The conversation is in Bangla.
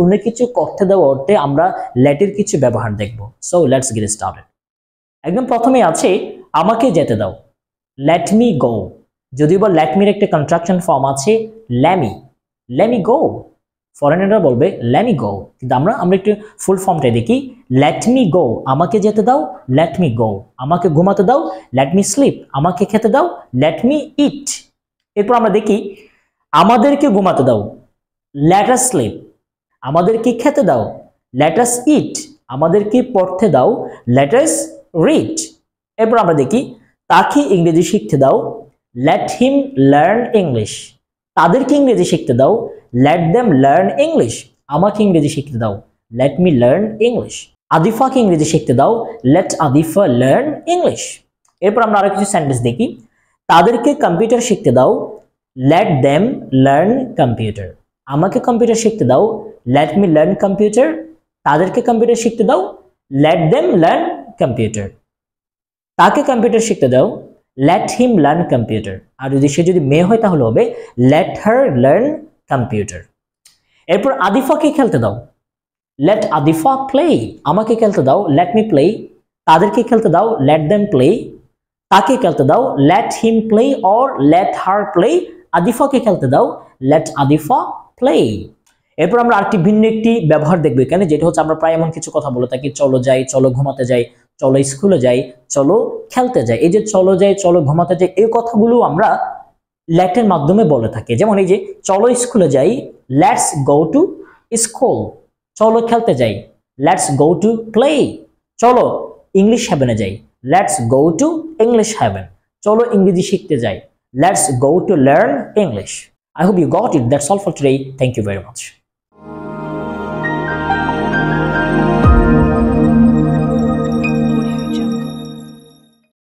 অন্য কিছু করতে দেওয়া অর্থে আমরা লেটের কিছু ব্যবহার দেখব। So let's get started. একদম প্রথমে আছে আমাকে যেতে দাও, লেট মি গো। যদিও বা লেট মির একটা কন্ট্রাকশন ফর্ম আছে লেমি গো, ফরেনাররা বলবে লেমি গো, কিন্তু আমরা একটু ফুল ফর্মটা দেখি। লেট মি গো, আমাকে যেতে দাও, লেট মি গো। আমাকে ঘুমাতে দাও, লেট মি স্লিপ। আমাকে খেতে দাও, লেট মি ইট। এরপর আমরা দেখি আমাদেরকে ঘুমাতে দাও, লেট আস স্লিপ। আমাদেরকে খেতে দাও, লেট আস ইট। আমাদেরকে পড়তে দাও, লেট আস রিড। এরপর আমরা দেখি তাকে ইংরেজি শিখতে দাও, লেট হিম লার্ন ইংলিশ। তাদেরকে ইংরেজি শিখতে দাও, লেট দেম লার্ন ইংলিশ। আমাকে ইংরেজি শিখতে দাও, লেট মি লার্ন ইংলিশ। আদিফাকে ইংরেজি শিখতে দাও, লেট আদিফা লার্ন ইংলিশ। এরপর আমরা আরো কিছু সেন্টেন্স দেখি। তাদেরকে কম্পিউটার শিখতে দাও, লেট দেম লার্ন কম্পিউটার। আমাকে কম্পিউটার শিখতে দাও, লেট মি লার্ন কম্পিউটার। তাদেরকে কম্পিউটার শিখতে দাও, লেট দেম লার্ন কম্পিউটার। তাকে কম্পিউটার শিখতে দাও, লেট হিম লার্ন কম্পিউটার। আর যদি সে মেয়ে হয় তাহলে হবে লেট হার লার্ন কম্পিউটার। এরপর আদিফাকে খেলতে দাও, লেট আদিফা প্লে। আমাকে খেলতে দাও, লেট মি প্লে। তাদেরকে খেলতে দাও, লেট দেম প্লে। তাকে খেলতে দাও, let him play or let her play. আদিফাকে খেলতে দাও, লেট আদিফা প্লে। এরপর আমরা আরেকটি ভিন্ন একটি ব্যবহার দেখবো এখানে, যেটা হচ্ছে আমরা প্রায় এমন কিছু কথা বলে থাকি, চলো যাই, চলো ঘুমাতে যাই, চলো স্কুলে যাই, চলো খেলতে যাই। এই যে চলো যাই, চলো ঘুমাতে যাই, এই কথাগুলো আমরা লেটের মাধ্যমে বলে থাকি। যেমন এই যে চলো স্কুলে যাই, লেটস গো টু স্কুল। চলো খেলতে যাই, লেটস গো টু প্লে। চলো ইংলিশ হেভেনে যাই, let's go to English heaven. চলো ইংরেজি শিখতে যাই, let's go to learn English. I hope you got it. That's all for today. Thank you very much.